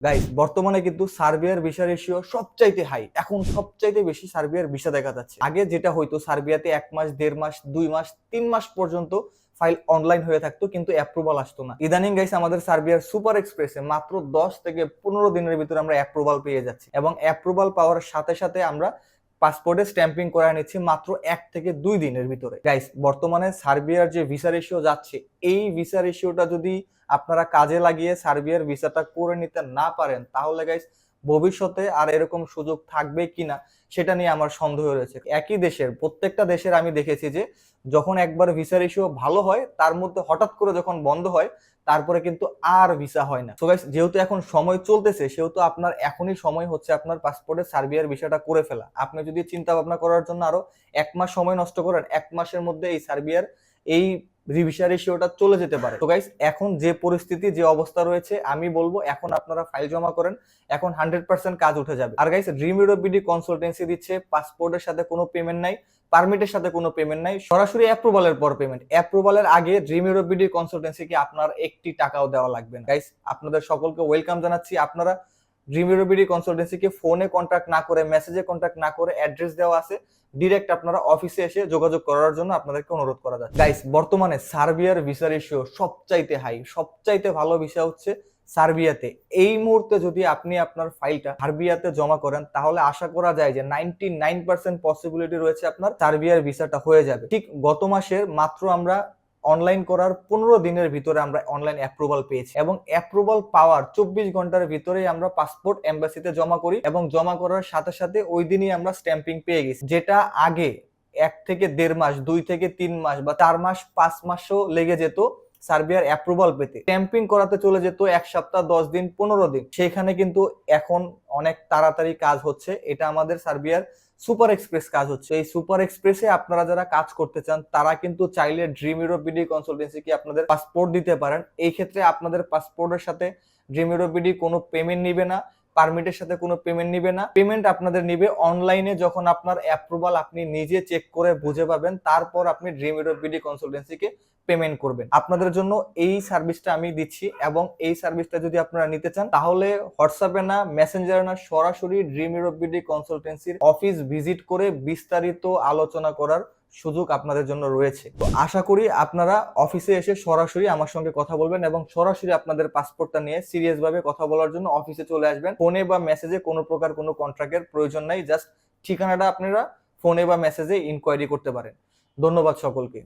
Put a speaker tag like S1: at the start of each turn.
S1: Guys, বর্তমানে কিন্তু সার্বিয়ার ভিসা রেশিও সবচাইতে হাই। এখন সবচাইতে বেশি সার্বিয়ার ভিসা দেখা যাচ্ছে। আগে যেটা হয়তো সার্বিয়াতে 1 মাস, 1.5 মাস, 2 মাস, 3 মাস পর্যন্ত ফাইল অনলাইন হয়ে থাকতো, কিন্তু অ্যাপ্রুভাল আসতো না। ইদানিং গাইস আমাদের সার্বিয়ার সুপার এক্সপ্রেসে মাত্র 10 থেকে 15 দিনের ভিতরে আমরা অ্যাপ্রুভাল পেয়ে যাচ্ছি, এবং অ্যাপ্রুভাল পাওয়ার সাথে সাথে আমরা পাসপোর্টে স্ট্যাম্পিং করে নিচ্ছি মাত্র 1 থেকে 2 দিনের ভিতরে। গাইস, বর্তমানে সার্বিয়ার যে ভিসা রেশিও যাচ্ছে, এই ভিসা রেশিওটা যদি আপনারা কাজে লাগিয়ে সার্বিয়ার ভিসাটা করে নিতে না পারেন, তাহলে গাইস ভবিষ্যতে আর এরকম সুযোগ থাকবে কিনা সেটা নিয়ে আমার সন্দেহ রয়েছে। একই দেশের প্রত্যেকটা দেশের আমি দেখেছি যে যখন একবার ভিসা রেশিও ভালো হয়, তার মধ্যে হঠাৎ করে যখন বন্ধ হয়, তারপরে কিন্তু আর ভিসা হয় না। তো গাইস, যেহেতু এখন সময় চলতেছে, সেহেতু আপনার এখনই সময় হচ্ছে আপনার পাসপোর্টে সার্বিয়ার ভিসাটা করে ফেলা। আপনি যদি চিন্তা ভাবনা করার জন্য আরো 1 মাস সময় নষ্ট করেন, 1 মাসের মধ্যে এই সার্বিয়ার এই ভিসা রেশিওটা চলে যেতে পারে। তো গাইস, এখন যে পরিস্থিতি, যে অবস্থা রয়েছে, আমি বলবো এখন আপনারা ফাইল জমা করেন, এখন 100% কাজ উঠে যাবে। আর guys, dream Europe BD consultancy দিচ্ছে পাসপোর্টের সাথে কোনো পেমেন্ট নাই, পারমিটের সাথে কোনো পেমেন্ট নাই, সরাসরি অ্যাপ্রুভালের পর পেমেন্ট। অ্যাপ্রুভালের আগে ড্রিম ইউরোপ বিডি কনসালটেন্সিকে আপনার একটি টাকাও দেওয়া লাগবে না। গাইস, আপনাদের সকলকে ওয়েলকাম জানাচ্ছি। আপনারা ড্রিম ইউরোপ বিডি কনসালটেন্সিকে ফোনে কন্ট্যাক্ট না করে, মেসেজে কন্ট্যাক্ট না করে, অ্যাড্রেস দেওয়া আছে, ডিরেক্ট আপনারা অফিসে এসে যোগাযোগ করার জন্য আপনাদেরকে অনুরোধ করা যাচ্ছে। গাইস, বর্তমানে সার্বিয়ার ভিসা রেশিও সবচাইতে হাই, সবচাইতে ভালো ভিসা হচ্ছে সার্বিয়াতে। এই মুহূর্তে যদি আপনি আপনার ফাইলটা সার্বিয়াতে জমা করেন, তাহলে আশা করা যায় যে 99% পসিবিলিটি রয়েছে আপনার সার্বিয়ার ভিসাটা হয়ে যাবে। ঠিক গত মাসের মাত্র আমরা অনলাইন করার 15 দিনের ভিতরে আমরা অনলাইন অ্যাপ্রুভাল পেয়েছি, এবং অ্যাপ্রুভাল পাওয়ার 24 ঘন্টার ভিতরেই আমরা পাসপোর্ট এম্বাসিতে জমা করি, এবং জমা করার সাথে সাথে ওই দিনই আমরা স্ট্যাম্পিং পেয়ে গেছি। যেটা আগে 1 থেকে 1.5 মাস, 2 থেকে 3 মাস বা 4 মাস, 5 মাসও লেগে যেত সার্বিয়ার অ্যাপ্রুভাল পেতে। স্ট্যাম্পিং করাতে চলে যেত 1 সপ্তাহ, 10 দিন, 15 দিন। সেখানে কিন্তু এখন অনেক তাড়াতাড়ি কাজ হচ্ছে। এটা আমাদের সার্বিয়ার সুপার এক্সপ্রেস কাজ হচ্ছে। এই সুপার এক্সপ্রেসে আপনারা যারা কাজ করতে চান, তারা কিন্তু চাইলে ড্রিম ইউরোপ বিডি কনসালটেন্সিকে আপনাদের পাসপোর্ট দিতে পারেন। এই ক্ষেত্রে আপনাদের পাসপোর্টের সাথে ড্রিম ইউরোপ বিডি কোনো পেমেন্ট নিবে না, পারমিটের সাথে কোনো পেমেন্ট নিবে না। পেমেন্ট আপনাদের নিবে অনলাইনে, যখন আপনার অ্যাপ্রুভাল আপনি নিজে চেক করে বুঝে পাবেন, তারপর আপনি ড্রিম ইউরোপ বিডি কনসালটেন্সিকে পেমেন্ট করবেন। আপনাদের জন্য এই সার্ভিসটা আমি দিচ্ছি, এবং এই সার্ভিসটা যদি আপনারা নিতে চান, তাহলে হোয়াটসঅ্যাপে না, মেসেঞ্জারে না, সরাসরি ড্রিম ইউরোপ বিডি কনসালটেন্সির অফিস ভিজিট করে বিস্তারিত আলোচনা করার সুযোগ আপনাদের জন্য রয়েছে। তো আশা করি আপনারা অফিসে এসে সরাসরি আমার সঙ্গে কথা বলবেন, এবং সরাসরি আপনাদের পাসপোর্টটা নিয়ে সিরিয়াস ভাবে কথা বলার জন্য অফিসে চলে আসবেন। ফোনে বা মেসেজে কোনো প্রকার কোনো কন্ট্রাক্টের প্রয়োজন নাই। জাস্ট ঠিকানাটা আপনারা ফোনে বা মেসেজে ইনকোয়ারি করতে পারেন। ধন্যবাদ সকলকে।